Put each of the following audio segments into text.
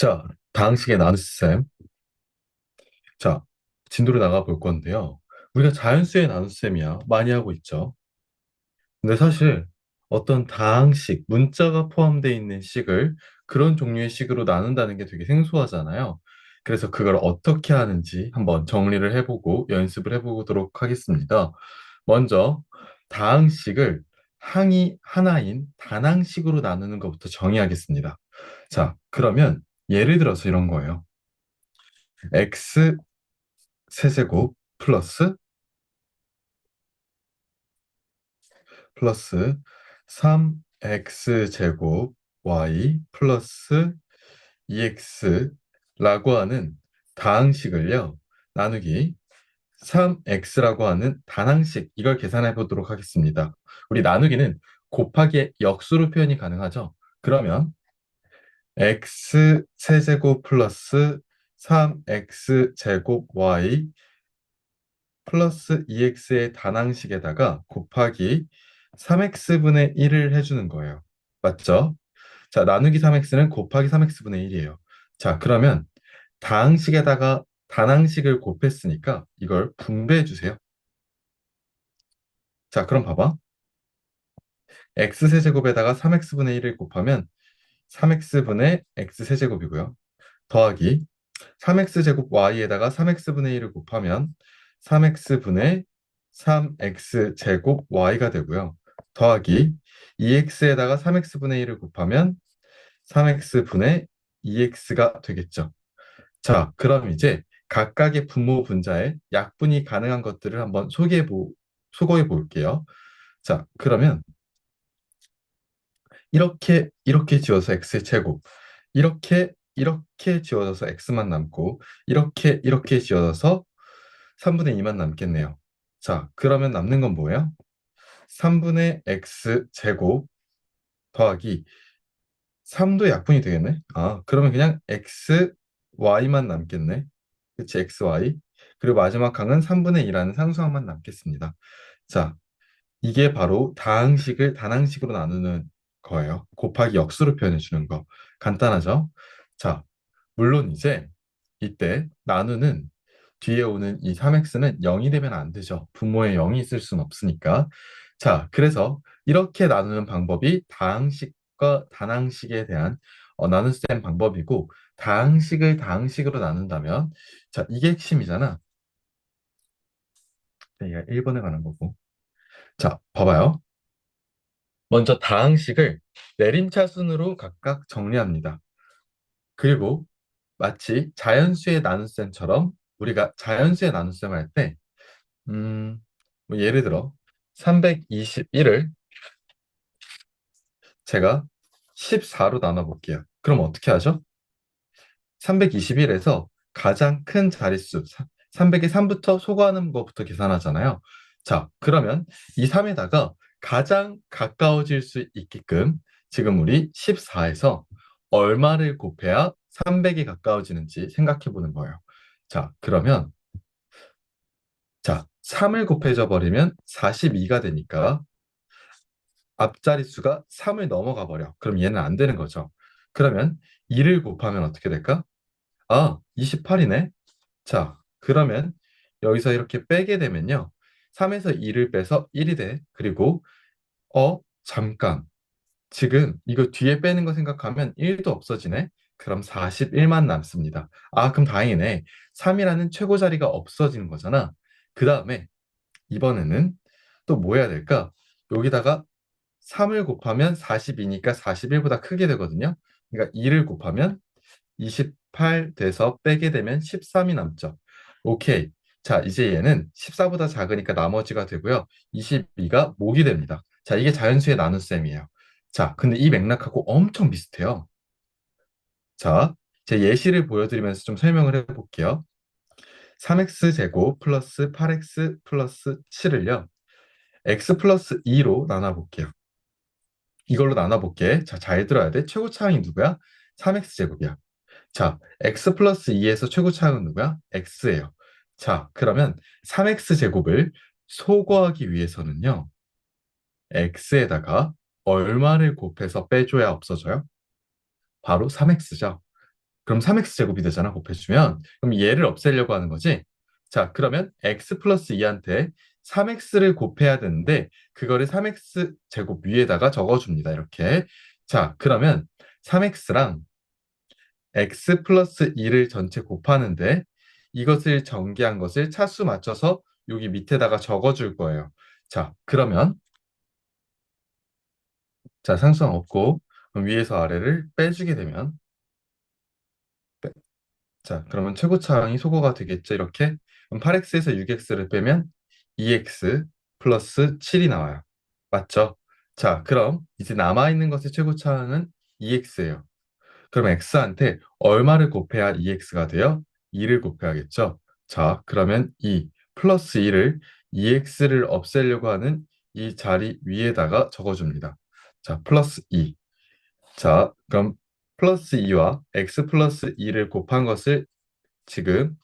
자, 다항식의 나눗셈. 자, 진도를 나가 볼 건데요. 우리가 자연수의 나눗셈이야 많이 하고 있죠. 근데 사실 어떤 다항식, 문자가 포함되어 있는 식을 그런 종류의 식으로 나눈다는 게 되게 생소하잖아요. 그래서 그걸 어떻게 하는지 한번 정리를 해보고 연습을 해보도록 하겠습니다. 먼저 다항식을 항이 하나인 단항식으로 나누는 것부터 정의하겠습니다. 자, 그러면 예를 들어서 이런 거예요. x 세제곱 플러스 3x 제곱 y 플러스 2x라고 하는 다항식을요. 나누기 3x라고 하는 단항식 이걸 계산해 보도록 하겠습니다. 우리 나누기는 곱하기의 역수로 표현이 가능하죠. 그러면 x 세제곱 플러스 3x 제곱 y 플러스 2x의 단항식에다가 곱하기 3x분의 1을 해주는 거예요. 맞죠? 자, 나누기 3x는 곱하기 3x분의 1이에요. 자, 그러면 다항식에다가 단항식을 곱했으니까 이걸 분배해 주세요. 자, 그럼 봐봐. x세제곱에다가 3x분의 1을 곱하면 3x분의 x세제곱이고요. 더하기 3x제곱 y에다가 3x분의 1을 곱하면 3x분의 3x제곱 y가 되고요. 더하기 2x에다가 3x분의 1을 곱하면 3x분의 2x가 되겠죠. 자, 그럼 이제 각각의 분모 분자의 약분이 가능한 것들을 한번 소거해 볼게요. 자, 그러면 이렇게 지워서 x의 제곱, 이렇게 지워져서 x만 남고, 이렇게 지워져서 3분의 2만 남겠네요. 자, 그러면 남는 건 뭐예요? 3분의 x 제곱 더하기 3도 약분이 되겠네? 아, 그러면 그냥 x, y만 남겠네. 그치, x, y. 그리고 마지막 항은 3분의 2라는 상수항만 남겠습니다. 자, 이게 바로 다항식을 단항식으로 나누는 거예요. 곱하기 역수로 표현해 주는 거. 간단하죠? 자, 물론 이제 이때 나누는 뒤에 오는 이 3x는 0이 되면 안 되죠. 분모에 0이 있을 수는 없으니까. 자, 그래서 이렇게 나누는 방법이 다항식과 단항식에 대한 나눗셈 방법이고, 다항식을 다항식으로 나눈다면, 자, 이게 핵심이잖아. 얘가 1번에 관한 거고. 자, 봐봐요. 먼저 다항식을 내림차순으로 각각 정리합니다. 그리고 마치 자연수의 나눗셈처럼 우리가 자연수의 나눗셈을 할 때, 뭐 예를 들어 321을 제가 14로 나눠볼게요. 그럼 어떻게 하죠? 321에서 가장 큰 자릿수 300의 3부터 소거하는 것부터 계산하잖아요. 자, 그러면 이 3에다가 가장 가까워질 수 있게끔 지금 우리 14에서 얼마를 곱해야 300에 가까워지는지 생각해 보는 거예요. 자, 그러면 3을 곱해져 버리면 42가 되니까 앞자릿수가 3을 넘어가 버려. 그럼 얘는 안 되는 거죠. 그러면 2를 곱하면 어떻게 될까? 아, 28이네. 자, 그러면 여기서 이렇게 빼게 되면요. 3에서 2를 빼서 1이 돼. 그리고 잠깐. 지금 이거 뒤에 빼는 거 생각하면 1도 없어지네. 그럼 41만 남습니다. 아, 그럼 다행이네. 3이라는 최고 자리가 없어지는 거잖아. 그 다음에 이번에는 또 뭐 해야 될까? 여기다가 3을 곱하면 42니까 41보다 크게 되거든요. 그러니까 2를 곱하면 28 돼서 빼게 되면 13이 남죠. 오케이. 자, 이제 얘는 14보다 작으니까 나머지가 되고요. 22가 목이 됩니다. 자, 이게 자연수의 나눗셈이에요. 자, 근데 이 맥락하고 엄청 비슷해요. 자, 제 예시를 보여드리면서 좀 설명을 해볼게요. 3x 제곱 플러스 8x 플러스 7을요. x 플러스 2로 나눠볼게요. 이걸로 나눠볼게. 자, 잘 들어야 돼. 최고 차항이 누구야? 3x 제곱이야. 자, x 플러스 2에서 최고 차항은 누구야? x예요. 자, 그러면 3x 제곱을 소거하기 위해서는요. x에다가 얼마를 곱해서 빼줘야 없어져요? 바로 3x죠. 그럼 3x 제곱이 되잖아, 곱해주면. 그럼 얘를 없애려고 하는 거지. 자, 그러면 x 플러스 2한테 3x를 곱해야 되는데, 그거를 3x 제곱 위에다가 적어줍니다. 이렇게. 자, 그러면 3x랑 x 플러스 2를 전체 곱하는데, 이것을 전개한 것을 차수 맞춰서 여기 밑에다가 적어줄 거예요. 자, 그러면, 자, 상수항 없고, 그럼 위에서 아래를 빼주게 되면, 자, 그러면 최고차항이 소거가 되겠죠, 이렇게. 그럼 8x에서 6x를 빼면 2x 플러스 7이 나와요. 맞죠? 자, 그럼 이제 남아있는 것의 최고차항은 2x예요. 그럼 x한테 얼마를 곱해야 2x가 돼요? 2를 곱해야겠죠? 자, 그러면 2 플러스 2를 2x를 없애려고 하는 이 자리 위에다가 적어줍니다. 자, 플러스 2. 자, 그럼 플러스 2와 x 플러스 2를 곱한 것을 지금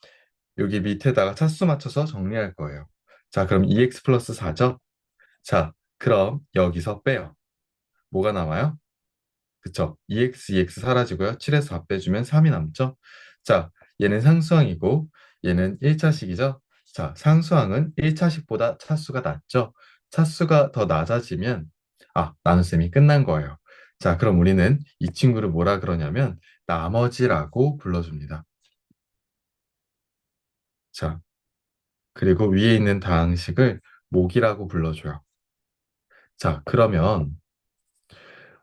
여기 밑에다가 차수 맞춰서 정리할 거예요. 자, 그럼 2x 플러스 4죠? 자, 그럼 여기서 빼요. 뭐가 남아요? 그쵸? 2x, 2x 사라지고요. 7에서 4 빼주면 3이 남죠? 자, 얘는 상수항이고 얘는 1차식이죠? 자, 상수항은 1차식보다 차수가 낮죠? 차수가 더 낮아지면 나눗셈이 끝난 거예요. 자, 그럼 우리는 이 친구를 뭐라 그러냐면 나머지라고 불러줍니다. 자, 그리고 위에 있는 다항식을 목이라고 불러줘요. 자, 그러면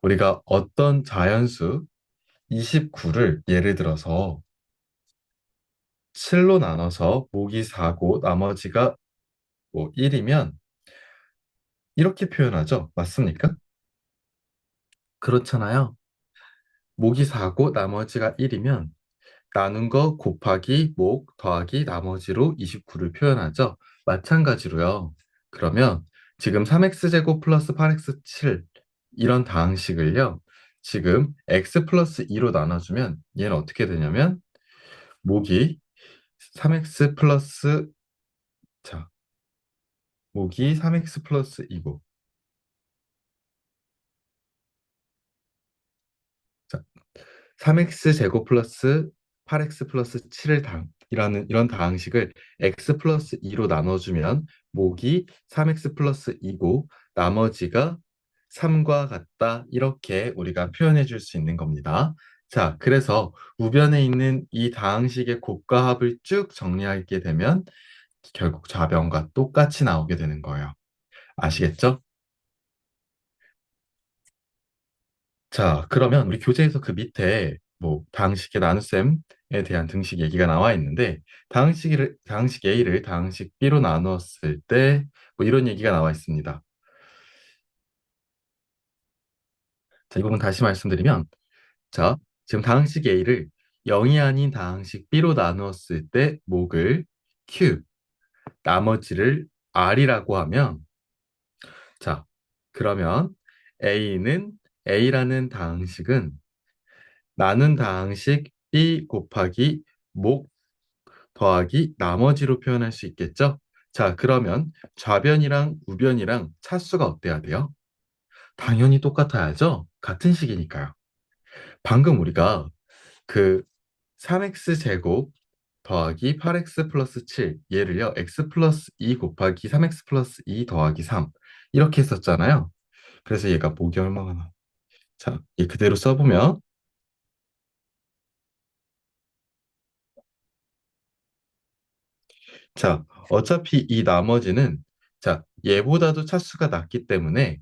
우리가 어떤 자연수 29를 예를 들어서 7로 나눠서 목이 4고 나머지가 뭐 1이면 이렇게 표현하죠. 맞습니까? 그렇잖아요. 목이 4고 나머지가 1이면 나눈 거 곱하기 목 더하기 나머지로 29를 표현하죠. 마찬가지로요. 그러면 지금 3x제곱 플러스 8x 7 이런 다항식을요. 지금 x 플러스 2로 나눠주면 얘는 어떻게 되냐면 목이 3x 플러스 자 목이 3x 플러스 2고 3x 제곱 플러스 8x 플러스 7을 이라는 이런 다항식을 x 플러스 2로 나눠주면 목이 3x 플러스 2고 나머지가 3과 같다 이렇게 우리가 표현해 줄 수 있는 겁니다. 자, 그래서 우변에 있는 이 다항식의 곱과 합을 쭉 정리하게 되면 결국 좌변과 똑같이 나오게 되는 거예요. 아시겠죠? 자, 그러면 우리 교재에서 그 밑에 뭐 다항식의 나눗셈에 대한 등식 얘기가 나와 있는데 다항식 A를 다항식 B로 나누었을 때 뭐 이런 얘기가 나와 있습니다. 자, 이 부분 다시 말씀드리면 자, 지금 다항식 A를 0이 아닌 다항식 B로 나누었을 때 목을 Q, 나머지를 R이라고 하면 자, 그러면 A는 A라는 다항식은 나눈 다항식 B 곱하기 목 더하기 나머지로 표현할 수 있겠죠? 자, 그러면 좌변이랑 우변이랑 차수가 어때야 돼요? 당연히 똑같아야죠? 같은 식이니까요. 방금 우리가 그 3x 제곱 더하기 8x 플러스 7 얘를요 x 플러스 2 곱하기 3x 플러스 2 더하기 3 이렇게 했었잖아요. 그래서 얘가 목이 얼마가 나? 자, 얘 그대로 써보면 자, 어차피 이 나머지는 자, 얘보다도 차수가 낮기 때문에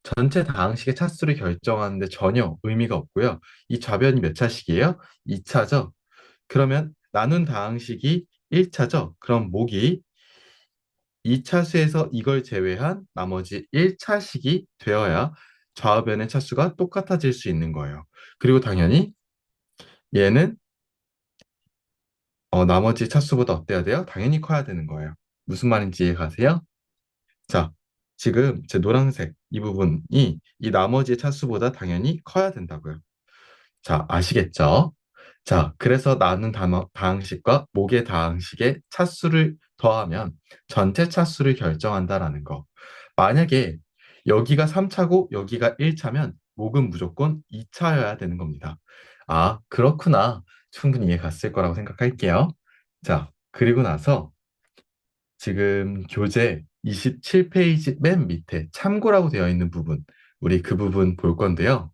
전체 다항식의 차수를 결정하는데 전혀 의미가 없고요. 이 좌변이 몇 차식이에요? 2차죠. 그러면 나눈 다항식이 1차죠. 그럼 목이 2차수에서 이걸 제외한 나머지 1차식이 되어야 좌우변의 차수가 똑같아질 수 있는 거예요. 그리고 당연히 얘는 나머지 차수보다 어때야 돼요? 당연히 커야 되는 거예요. 무슨 말인지 이해가세요? 자, 지금 제 노란색 이 부분이 이 나머지 차수보다 당연히 커야 된다고요. 자, 아시겠죠? 자, 그래서 나눈 다항식과 목의 다항식의 차수를 더하면 전체 차수를 결정한다라는 거. 만약에 여기가 3차고 여기가 1차면 목은 무조건 2차여야 되는 겁니다. 아, 그렇구나. 충분히 이해 갔을 거라고 생각할게요. 자, 그리고 나서 지금 교재 27페이지 맨 밑에 참고라고 되어 있는 부분, 우리 그 부분 볼 건데요.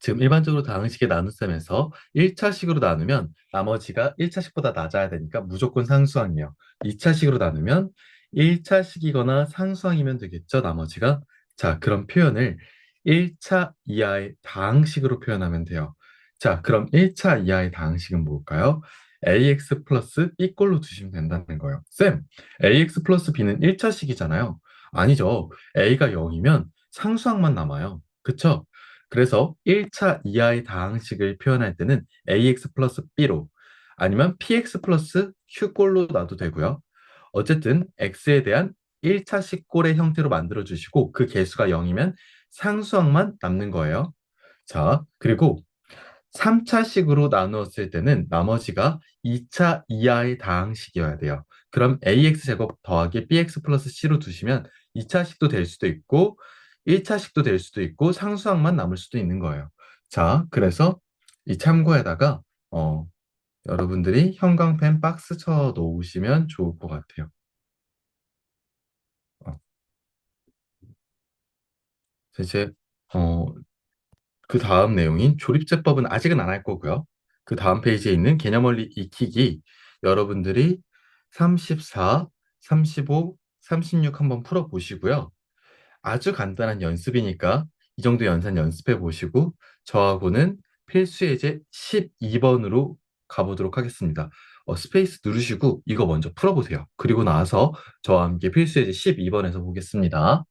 지금 일반적으로 다항식의 나눗셈에서 1차식으로 나누면 나머지가 1차식보다 낮아야 되니까 무조건 상수항이에요. 2차식으로 나누면 1차식이거나 상수항이면 되겠죠, 나머지가. 자, 그럼 표현을 1차 이하의 다항식으로 표현하면 돼요. 자, 그럼 1차 이하의 다항식은 뭘까요? ax 플러스 b꼴로 두시면 된다는 거예요. 쌤, ax 플러스 b는 1차식이잖아요. 아니죠. a가 0이면 상수항만 남아요. 그쵸? 그래서 1차 이하의 다항식을 표현할 때는 ax 플러스 b로 아니면 px 플러스 q꼴로 놔도 되고요. 어쨌든 x에 대한 1차식 꼴의 형태로 만들어 주시고 그 개수가 0이면 상수항만 남는 거예요. 자, 그리고 3차식으로 나누었을 때는 나머지가 2차 이하의 다항식이어야 돼요. 그럼 ax 제곱 더하기 bx 플러스 c로 두시면 2차식도 될 수도 있고 1차식도 될 수도 있고 상수항만 남을 수도 있는 거예요. 자, 그래서 이 참고에다가 여러분들이 형광펜 박스 쳐 놓으시면 좋을 것 같아요. 어, 이제 어, 그 다음 내용인 조립제법은 아직은 안 할 거고요. 그 다음 페이지에 있는 개념원리 익히기 여러분들이 34, 35, 36 한번 풀어보시고요. 아주 간단한 연습이니까 이 정도 연산 연습해 보시고 저하고는 필수 예제 12번으로 가보도록 하겠습니다. 스페이스 누르시고 이거 먼저 풀어보세요. 그리고 나서 저와 함께 필수 예제 12번에서 보겠습니다.